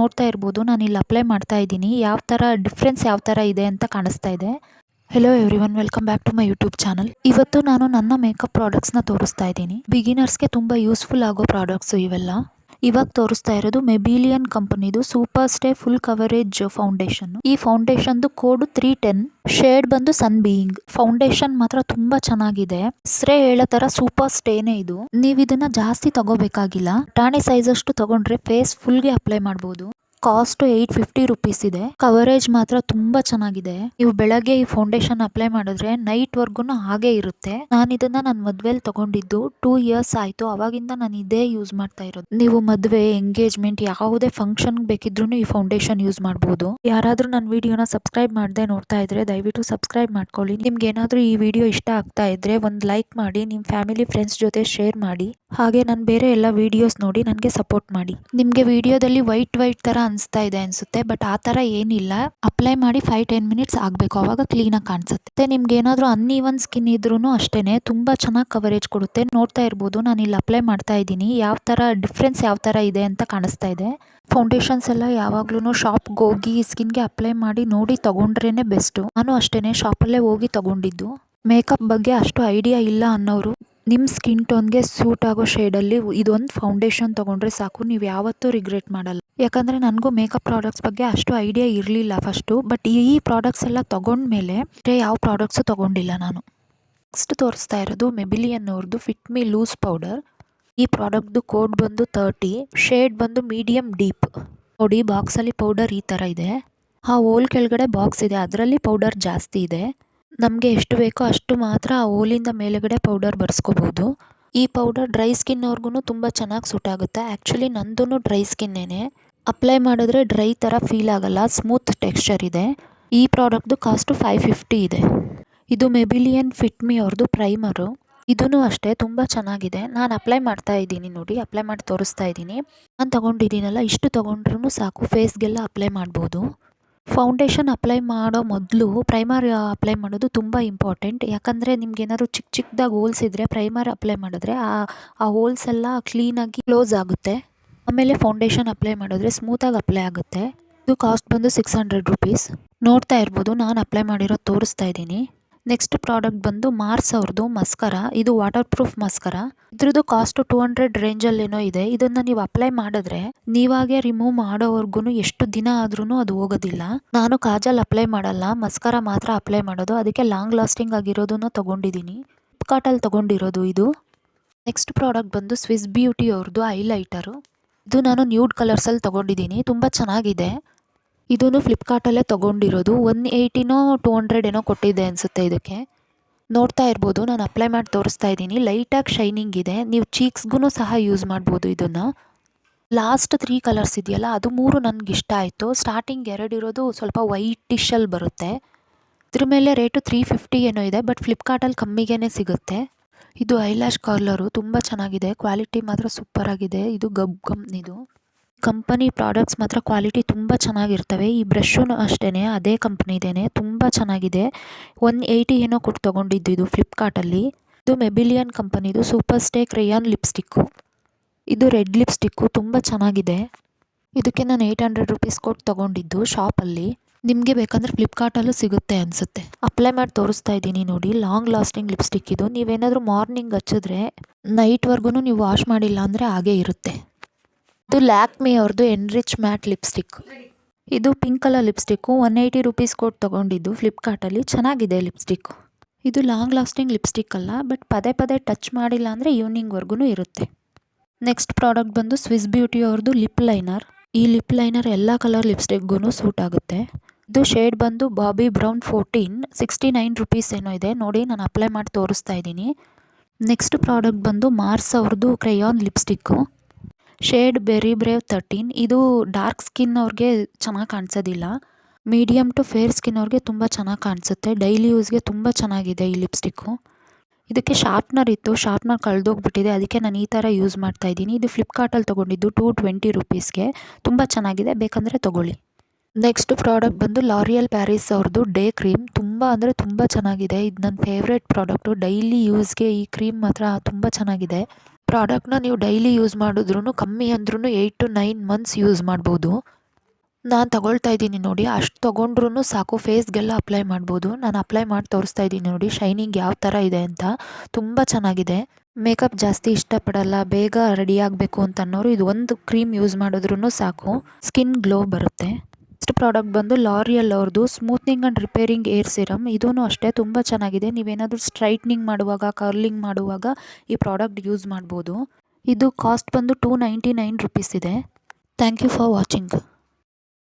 ನೋಡ್ತಾ ಇರ್ಬೋದು ನಾನು ಇಲ್ಲಿ ಅಪ್ಲೈ ಮಾಡ್ತಾ ಇದ್ದೀನಿ. ಯಾವ ಥರ ಡಿಫ್ರೆನ್ಸ್ ಯಾವ ಥರ ಇದೆ ಅಂತ ಕಾಣಿಸ್ತಾ ಇದೆ. Hello everyone, welcome back to my YouTube channel. ಇವತ್ತು ನಾನು ನನ್ನ ಮೇಕಪ್ ಪ್ರಾಡಕ್ಟ್ಸ್ನ ತೋರಿಸ್ತಾ ಇದ್ದೀನಿ. ಬಿಗಿನರ್ಸ್ಗೆ ತುಂಬ ಯೂಸ್ಫುಲ್ ಆಗೋ ಪ್ರಾಡಕ್ಟ್ಸು ಇವೆಲ್ಲ. ಇವಾಗ ತೋರಿಸ್ತಾ ಇರೋದು ಮೆಬಿಲಿಯನ್ ಕಂಪನಿದು super stay full coverage foundation. ಈ ಫೌಂಡೇಶನ್ದು ಕೋಡ್ 310. ಶೇಡ್ ಬಂದು ಸನ್ ಬೀಯಿಂಗ್. ಫೌಂಡೇಶನ್ ಮಾತ್ರ ತುಂಬಾ ಚೆನ್ನಾಗಿದೆ. ಹೆಸರೇ ಹೇಳೋ ತರ ಸೂಪರ್ ಸ್ಟೇನೆ ಇದು. ನೀವು ಇದನ್ನ ಜಾಸ್ತಿ ತಗೋಬೇಕಾಗಿಲ್ಲ. ಟಾಣಿ ಸೈಜ್ ಅಷ್ಟು ತಗೊಂಡ್ರೆ ಫೇಸ್ ಫುಲ್ಗೆ ಅಪ್ಲೈ ಮಾಡಬಹುದು. ಕಾಸ್ಟ್ 850 ರುಪೀಸ್ ಇದೆ. ಕವರೇಜ್ ಮಾತ್ರ ತುಂಬಾ ಚೆನ್ನಾಗಿದೆ. ನೀವು ಬೆಳಗ್ಗೆ ಈ ಫೌಂಡೇಶನ್ ಅಪ್ಲೈ ಮಾಡಿದ್ರೆ ನೈಟ್ ವರ್ಗುನು ಹಾಗೆ ಇರುತ್ತೆ. ನಾನು ಇದನ್ನ ನನ್ನ ಮದ್ವೆಲಿ ತಗೊಂಡಿದ್ದು 2 ಇಯರ್ಸ್ ಆಯ್ತು. ಅವಾಗಿಂದ ನಾನು ಇದೇ ಯೂಸ್ ಮಾಡ್ತಾ ಇರೋದು. ನೀವು ಮದ್ವೆ, ಎಂಗೇಜ್ಮೆಂಟ್ ಯಾವುದೇ ಫಂಕ್ಷನ್ ಬೇಕಿದ್ರು ಈ ಫೌಂಡೇಶನ್ ಯೂಸ್ ಮಾಡಬಹುದು. ಯಾರಾದ್ರೂ ನನ್ನ ವಿಡಿಯೋನ ಸಬ್ಸ್ಕ್ರೈಬ್ ಮಾಡದೆ ನೋಡ್ತಾ ಇದ್ರೆ ದಯವಿಟ್ಟು ಸಬ್ಸ್ಕ್ರೈಬ್ ಮಾಡ್ಕೊಳ್ಳಿ. ನಿಮ್ಗೆ ಏನಾದ್ರೂ ಈ ವಿಡಿಯೋ ಇಷ್ಟ ಆಗ್ತಾ ಇದ್ರೆ ಒಂದು ಲೈಕ್ ಮಾಡಿ, ನಿಮ್ಮ ಫ್ಯಾಮಿಲಿ ಫ್ರೆಂಡ್ಸ್ ಜೊತೆ ಶೇರ್ ಮಾಡಿ. ಹಾಗೆ ನಾನು ಬೇರೆ ಎಲ್ಲ ವಿಡಿಯೋಸ್ ನೋಡಿ ನನಗೆ ಸಪೋರ್ಟ್ ಮಾಡಿ. ನಿಮಗೆ ವಿಡಿಯೋದಲ್ಲಿ ವೈಟ್ ತರ ಅನಿಸ್ತಾ ಇದೆ ಅನ್ಸುತ್ತೆ, ಬಟ್ ಆ ತರ ಏನಿಲ್ಲ. ಅಪ್ಲೈ ಮಾಡಿ 5-10 ಮಿನಿಟ್ಸ್ ಆಗಬೇಕು, ಅವಾಗ ಕ್ಲೀನಾಗಿ ಕಾಣಿಸುತ್ತೆ. ನಿಮ್ಗೆ ಏನಾದರೂ ಅನ್ಈವನ್ ಸ್ಕಿನ್ ಇದ್ರೂ ಅಷ್ಟೇನೆ ತುಂಬಾ ಚೆನ್ನಾಗಿ ಕವರೇಜ್ ಕೊಡುತ್ತೆ. ನೋಡ್ತಾ ಇರ್ಬೋದು ನಾನು ಇಲ್ಲಿ ಅಪ್ಲೈ ಮಾಡ್ತಾ ಇದ್ದೀನಿ. ಯಾವ ತರ ಡಿಫ್ರೆನ್ಸ್ ಯಾವ ತರ ಇದೆ ಅಂತ ಕಾಣಿಸ್ತಾ ಇದೆ. ಫೌಂಡೇಶನ್ಸ್ ಎಲ್ಲ ಯಾವಾಗ್ಲೂ ಶಾಪ್ಗೆ ಹೋಗಿ ಸ್ಕಿನ್ಗೆ ಅಪ್ಲೈ ಮಾಡಿ ನೋಡಿ ತಗೊಂಡ್ರೇನೆ ಬೆಸ್ಟ್. ನಾನು ಅಷ್ಟೇನೆ ಶಾಪಲ್ಲೇ ಹೋಗಿ ತಗೊಂಡಿದ್ದು. ಮೇಕಪ್ ಬಗ್ಗೆ ಅಷ್ಟು ಐಡಿಯಾ ಇಲ್ಲ ಅನ್ನೋರು ನಿಮ್ಮ ಸ್ಕಿನ್ ಟೋನ್ಗೆ ಸೂಟ್ ಆಗೋ ಶೇಡಲ್ಲಿ ಇದೊಂದು ಫೌಂಡೇಶನ್ ತೊಗೊಂಡ್ರೆ ಸಾಕು, ನೀವು ಯಾವತ್ತೂ ರಿಗ್ರೆಟ್ ಮಾಡಲ್ಲ. ಯಾಕಂದರೆ ನನಗೂ ಮೇಕಪ್ ಪ್ರಾಡಕ್ಟ್ಸ್ ಬಗ್ಗೆ ಅಷ್ಟು ಐಡಿಯಾ ಇರಲಿಲ್ಲ ಫಸ್ಟು. ಬಟ್ ಈ ಪ್ರಾಡಕ್ಟ್ಸ್ ಎಲ್ಲ ತೊಗೊಂಡ್ಮೇಲೆ ಯಾವ ಪ್ರಾಡಕ್ಟ್ಸು ತೊಗೊಂಡಿಲ್ಲ ನಾನು. ನೆಕ್ಸ್ಟ್ ತೋರಿಸ್ತಾ ಇರೋದು ಮೆಬಿಲಿಯನ್ ಅವ್ರದ್ದು ಫಿಟ್ ಮಿ ಲೂಸ್ ಪೌಡರ್. ಈ ಪ್ರಾಡಕ್ಟ್ದು ಕೋಡ್ ಬಂದು 30. ಶೇಡ್ ಬಂದು ಮೀಡಿಯಂ ಡೀಪ್. ನೋಡಿ ಬಾಕ್ಸಲ್ಲಿ ಪೌಡರ್ ಈ ಥರ ಇದೆ. ಆ ಹೋಲ್ ಕೆಳಗಡೆ ಬಾಕ್ಸ್ ಇದೆ, ಅದರಲ್ಲಿ ಪೌಡರ್ ಜಾಸ್ತಿ ಇದೆ. ನಮಗೆ ಎಷ್ಟು ಬೇಕೋ ಅಷ್ಟು ಮಾತ್ರ ಆ ಹೋಲಿಂದ ಮೇಲೆಗಡೆ ಪೌಡರ್ ಬರ್ಸ್ಕೋಬೋದು. ಈ ಪೌಡರ್ ಡ್ರೈ ಸ್ಕಿನ್ ಅವ್ರಿಗೂ ತುಂಬ ಚೆನ್ನಾಗಿ ಸೂಟ್ ಆಗುತ್ತೆ. ಆ್ಯಕ್ಚುಲಿ ನಂದು ಡ್ರೈ ಸ್ಕಿನ್ನೇನೆ. ಅಪ್ಲೈ ಮಾಡಿದ್ರೆ ಡ್ರೈ ಥರ ಫೀಲ್ ಆಗಲ್ಲ, ಸ್ಮೂತ್ ಟೆಕ್ಸ್ಚರ್ ಇದೆ. ಈ ಪ್ರಾಡಕ್ಟ್ದು ಕಾಸ್ಟು 550 ಇದೆ. ಇದು ಮೆಬಿಲಿಯನ್ ಫಿಟ್ ಮಿ ಅವ್ರದ್ದು ಪ್ರೈಮರು. ಇದೂ ಅಷ್ಟೇ ತುಂಬ ಚೆನ್ನಾಗಿದೆ. ನಾನು ಅಪ್ಲೈ ಮಾಡ್ತಾ ಇದ್ದೀನಿ ನೋಡಿ, ಅಪ್ಲೈ ಮಾಡಿ ತೋರಿಸ್ತಾ ಇದ್ದೀನಿ. ನಾನು ತೊಗೊಂಡಿದ್ದೀನಲ್ಲ, ಇಷ್ಟು ತೊಗೊಂಡ್ರೂ ಸಾಕು, ಫೇಸ್ಗೆಲ್ಲ ಅಪ್ಲೈ ಮಾಡ್ಬೋದು. ಫೌಂಡೇಶನ್ ಅಪ್ಲೈ ಮಾಡೋ ಮೊದಲು ಪ್ರೈಮರ್ ಅಪ್ಲೈ ಮಾಡೋದು ತುಂಬ ಇಂಪಾರ್ಟೆಂಟ್. ಯಾಕಂದರೆ ನಿಮ್ಗೆ ಏನಾದ್ರು ಚಿಕ್ಕದಾಗಿ ಹೋಲ್ಸ್ ಇದ್ದರೆ ಪ್ರೈಮರ್ ಅಪ್ಲೈ ಮಾಡಿದ್ರೆ ಆ ಹೋಲ್ಸ್ ಎಲ್ಲ ಕ್ಲೀನಾಗಿ ಕ್ಲೋಸ್ ಆಗುತ್ತೆ. ಆಮೇಲೆ ಫೌಂಡೇಶನ್ ಅಪ್ಲೈ ಮಾಡಿದ್ರೆ ಸ್ಮೂತಾಗಿ ಅಪ್ಲೈ ಆಗುತ್ತೆ. ಇದು ಕಾಸ್ಟ್ ಬಂದು 600 ರುಪೀಸ್. ನೋಡ್ತಾ ಇರ್ಬೋದು ನಾನು ಅಪ್ಲೈ ಮಾಡಿರೋದು ತೋರಿಸ್ತಾ ಇದ್ದೀನಿ. ನೆಕ್ಸ್ಟ್ ಪ್ರಾಡಕ್ಟ್ ಬಂದು ಮಾರ್ಸ್ ಅವ್ರದ್ದು ಮಸ್ಕರ. ಇದು ವಾಟರ್ ಪ್ರೂಫ್ ಮಸ್ಕರ. ಇದ್ರದ್ದು ಕಾಸ್ಟ್ 200 ರೇಂಜಲ್ಲೇನೋ ಇದೆ. ಇದನ್ನು ನೀವು ಅಪ್ಲೈ ಮಾಡಿದ್ರೆ ನೀವಾಗೆ ರಿಮೂವ್ ಮಾಡೋವರೆಗೂ ಎಷ್ಟು ದಿನ ಆದ್ರೂ ಅದು ಹೋಗೋದಿಲ್ಲ. ನಾನು ಕಾಜಲ್ ಅಪ್ಲೈ ಮಾಡಲ್ಲ, ಮಸ್ಕರ ಮಾತ್ರ ಅಪ್ಲೈ ಮಾಡೋದು. ಅದಕ್ಕೆ ಲಾಂಗ್ ಲಾಸ್ಟಿಂಗ್ ಆಗಿರೋದನ್ನು ತೊಗೊಂಡಿದ್ದೀನಿ. ಫ್ಲಿಪ್ಕಾರ್ಟಲ್ಲಿ ತೊಗೊಂಡಿರೋದು ಇದು. ನೆಕ್ಸ್ಟ್ ಪ್ರಾಡಕ್ಟ್ ಬಂದು ಸ್ವಿಸ್ ಬ್ಯೂಟಿ ಅವ್ರದ್ದು ಹೈಲೈಟರು. ಇದು ನಾನು ನ್ಯೂಡ್ ಕಲರ್ಸಲ್ಲಿ ತೊಗೊಂಡಿದ್ದೀನಿ, ತುಂಬ ಚೆನ್ನಾಗಿದೆ. ಇದೂ ಫ್ಲಿಪ್ಕಾರ್ಟಲ್ಲೇ ತೊಗೊಂಡಿರೋದು. 180ನೋ 200 ಏನೋ ಕೊಟ್ಟಿದ್ದೆ ಅನಿಸುತ್ತೆ ಇದಕ್ಕೆ. ನೋಡ್ತಾ ಇರ್ಬೋದು ನಾನು ಅಪ್ಲೈ ಮಾಡಿ ತೋರಿಸ್ತಾ ಇದ್ದೀನಿ. ಲೈಟಾಗಿ ಶೈನಿಂಗ್ ಇದೆ. ನೀವು ಚೀಕ್ಸ್ಗೂ ಸಹ ಯೂಸ್ ಮಾಡ್ಬೋದು ಇದನ್ನು. ಲಾಸ್ಟ್ 3 ಕಲರ್ಸ್ ಇದೆಯಲ್ಲ, ಅದು 3 ನನಗೆ ಇಷ್ಟ ಆಯಿತು. ಸ್ಟಾರ್ಟಿಂಗ್ 2 ಇರೋದು ಸ್ವಲ್ಪ ವೈಟಿಶಲ್ಲಿ ಬರುತ್ತೆ. ಇದ್ರ ಮೇಲೆ ರೇಟು 350 ಏನೋ ಇದೆ, ಬಟ್ ಫ್ಲಿಪ್ಕಾರ್ಟಲ್ಲಿ ಕಮ್ಮಿಗೇ ಸಿಗುತ್ತೆ. ಇದು ಐಲ್ಯಾಶ್ ಕರ್ಲರು, ತುಂಬ ಚೆನ್ನಾಗಿದೆ. ಕ್ವಾಲಿಟಿ ಮಾತ್ರ ಸೂಪರ್ ಆಗಿದೆ. ಇದು ಇದು ಕಂಪನಿ ಪ್ರಾಡಕ್ಟ್ಸ್ ಮಾತ್ರ ಕ್ವಾಲಿಟಿ ತುಂಬ ಚೆನ್ನಾಗಿರ್ತವೆ. ಈ ಬ್ರಷೂ ಅಷ್ಟೇ ಅದೇ ಕಂಪ್ನಿದೇನೆ, ತುಂಬ ಚೆನ್ನಾಗಿದೆ. 180 ಏನೋ ಕೊಟ್ಟು ತೊಗೊಂಡಿದ್ದು ಇದು ಫ್ಲಿಪ್ಕಾರ್ಟಲ್ಲಿ. ಇದು ಮೆಬಿಲಿಯನ್ ಕಂಪನಿದು ಸೂಪರ್ ಸ್ಟೇ ಕ್ರೇಯಾನ್ ಲಿಪ್ಸ್ಟಿಕ್ಕು. ಇದು ರೆಡ್ ಲಿಪ್ಸ್ಟಿಕ್ಕು, ತುಂಬ ಚೆನ್ನಾಗಿದೆ. ಇದಕ್ಕೆ ನಾನು 800 ರುಪೀಸ್ ಕೊಟ್ಟು ತೊಗೊಂಡಿದ್ದು ಶಾಪಲ್ಲಿ. ನಿಮಗೆ ಬೇಕಂದರೆ ಫ್ಲಿಪ್ಕಾರ್ಟಲ್ಲೂ ಸಿಗುತ್ತೆ ಅನಿಸುತ್ತೆ. ಅಪ್ಲೈ ಮಾಡಿ ತೋರಿಸ್ತಾ ಇದ್ದೀನಿ ನೋಡಿ. ಲಾಂಗ್ ಲಾಸ್ಟಿಂಗ್ ಲಿಪ್ಸ್ಟಿಕ್ ಇದು. ನೀವೇನಾದರೂ ಮಾರ್ನಿಂಗ್ ಹಚ್ಚಿದ್ರೆ ನೈಟ್ವರೆಗೂ ನೀವು ವಾಶ್ ಮಾಡಿಲ್ಲ ಅಂದರೆ ಹಾಗೇ ಇರುತ್ತೆ. ಇದು ಲ್ಯಾಕ್ಮಿ ಅವ್ರದ್ದು ಎನ್ರಿಚ್ ಮ್ಯಾಟ್ ಲಿಪ್ಸ್ಟಿಕ್. ಇದು ಪಿಂಕ್ ಕಲರ್ ಲಿಪ್ಸ್ಟಿಕ್ಕು. 180 ರುಪೀಸ್ ಕೊಟ್ಟು ತೊಗೊಂಡಿದ್ದು ಫ್ಲಿಪ್ಕಾರ್ಟಲ್ಲಿ. ಚೆನ್ನಾಗಿದೆ ಲಿಪ್ಸ್ಟಿಕ್ಕು. ಇದು ಲಾಂಗ್ ಲಾಸ್ಟಿಂಗ್ ಲಿಪ್ಸ್ಟಿಕ್ ಅಲ್ಲ, ಬಟ್ ಪದೇ ಪದೇ ಟಚ್ ಮಾಡಿಲ್ಲ ಅಂದರೆ ಈವ್ನಿಂಗ್ವರೆಗೂ ಇರುತ್ತೆ. ನೆಕ್ಸ್ಟ್ ಪ್ರಾಡಕ್ಟ್ ಬಂದು ಸ್ವಿಸ್ ಬ್ಯೂಟಿ ಅವ್ರದ್ದು ಲಿಪ್ ಲೈನರ್. ಈ ಲಿಪ್ ಲೈನರ್ ಎಲ್ಲ ಕಲರ್ ಲಿಪ್ಸ್ಟಿಕ್ಗೂ ಸೂಟ್ ಆಗುತ್ತೆ. ಇದು ಶೇಡ್ ಬಂದು ಬಾಬಿ ಬ್ರೌನ್ 14. 69 ರುಪೀಸ್ ಏನೋ ಇದೆ. ನೋಡಿ ನಾನು ಅಪ್ಲೈ ಮಾಡಿ ತೋರಿಸ್ತಾ ಇದ್ದೀನಿ. ನೆಕ್ಸ್ಟ್ ಪ್ರಾಡಕ್ಟ್ ಬಂದು ಮಾರ್ಸ್ ಅವ್ರದ್ದು ಕ್ರೇಯಾನ್ ಲಿಪ್ಸ್ಟಿಕ್ಕು. Shade berry brave 13. ಇದು ಡಾರ್ಕ್ ಸ್ಕಿನ್ ಅವ್ರಿಗೆ ಚೆನ್ನಾಗಿ ಕಾಣಿಸೋದಿಲ್ಲ. ಮೀಡಿಯಮ್ ಟು ಫೇರ್ ಸ್ಕಿನ್ ಅವ್ರಿಗೆ ತುಂಬ ಚೆನ್ನಾಗಿ ಕಾಣಿಸುತ್ತೆ. ಡೈಲಿ ಯೂಸ್ಗೆ ತುಂಬ ಚೆನ್ನಾಗಿದೆ ಈ ಲಿಪ್ಸ್ಟಿಕ್ಕು. ಇದಕ್ಕೆ ಶಾರ್ಪ್ನರ್ ಇತ್ತು, ಶಾರ್ಪ್ನರ್ ಕಳೆದೋಗ್ಬಿಟ್ಟಿದೆ. ಅದಕ್ಕೆ ನಾನು ಈ ಥರ ಯೂಸ್ ಮಾಡ್ತಾ ಇದ್ದೀನಿ. ಇದು ಫ್ಲಿಪ್ಕಾರ್ಟಲ್ಲಿ ತೊಗೊಂಡಿದ್ದು 220 ರುಪೀಸ್ಗೆ. ತುಂಬ ಚೆನ್ನಾಗಿದೆ, ಬೇಕಂದರೆ ತೊಗೊಳ್ಳಿ. ನೆಕ್ಸ್ಟ್ ಪ್ರಾಡಕ್ಟ್ ಬಂದು ಲಾರಿಯಲ್ ಪ್ಯಾರಿಸ್ ಅವ್ರದ್ದು ಡೇ ಕ್ರೀಮ್. ತುಂಬ ಅಂದರೆ ತುಂಬ ಚೆನ್ನಾಗಿದೆ. ಇದು ನನ್ನ ಫೇವ್ರೇಟ್ ಪ್ರಾಡಕ್ಟು. ಡೈಲಿ ಯೂಸ್ಗೆ ಈ ಕ್ರೀಮ್ ಮಾತ್ರ ತುಂಬ ಚೆನ್ನಾಗಿದೆ. ಪ್ರಾಡಕ್ಟ್ನ ನೀವು ಡೈಲಿ ಯೂಸ್ ಮಾಡಿದ್ರೂ ಕಮ್ಮಿ ಅಂದ್ರೂ 8 to 9 ಮಂತ್ಸ್ ಯೂಸ್ ಮಾಡ್ಬೋದು. ನಾನು ತಗೊಳ್ತಾ ಇದ್ದೀನಿ ನೋಡಿ, ಅಷ್ಟು ತೊಗೊಂಡ್ರೂ ಸಾಕು, ಫೇಸ್ಗೆಲ್ಲ ಅಪ್ಲೈ ಮಾಡ್ಬೋದು. ನಾನು ಅಪ್ಲೈ ಮಾಡಿ ತೋರಿಸ್ತಾ ಇದ್ದೀನಿ ನೋಡಿ ಶೈನಿಂಗ್ ಯಾವ ಥರ ಇದೆ ಅಂತ. ತುಂಬ ಚೆನ್ನಾಗಿದೆ. ಮೇಕಪ್ ಜಾಸ್ತಿ ಇಷ್ಟಪಡಲ್ಲ, ಬೇಗ ರೆಡಿ ಆಗಬೇಕು ಅಂತ ಅನ್ನೋರು ಇದು ಒಂದು ಕ್ರೀಮ್ ಯೂಸ್ ಮಾಡಿದ್ರೂ ಸಾಕು, ಸ್ಕಿನ್ ಗ್ಲೋ ಬರುತ್ತೆ. ನೆಕ್ಸ್ಟ್ ಪ್ರಾಡಕ್ಟ್ ಬಂದು ಲಾರಿಯಲ್ ಅವ್ರದ್ದು smoothening and repairing air serum. ಇದೂ ಅಷ್ಟೇ ತುಂಬ ಚೆನ್ನಾಗಿದೆ. ನೀವೇನಾದರೂ ಸ್ಟ್ರೈಟ್ನಿಂಗ್ ಮಾಡುವಾಗ, ಕರ್ಲಿಂಗ್ ಮಾಡುವಾಗ ಈ ಪ್ರಾಡಕ್ಟ್ ಯೂಸ್ ಮಾಡ್ಬೋದು. ಇದು ಕಾಸ್ಟ್ ಬಂದು 299 ರುಪೀಸ್ ಇದೆ. Thank you for watching.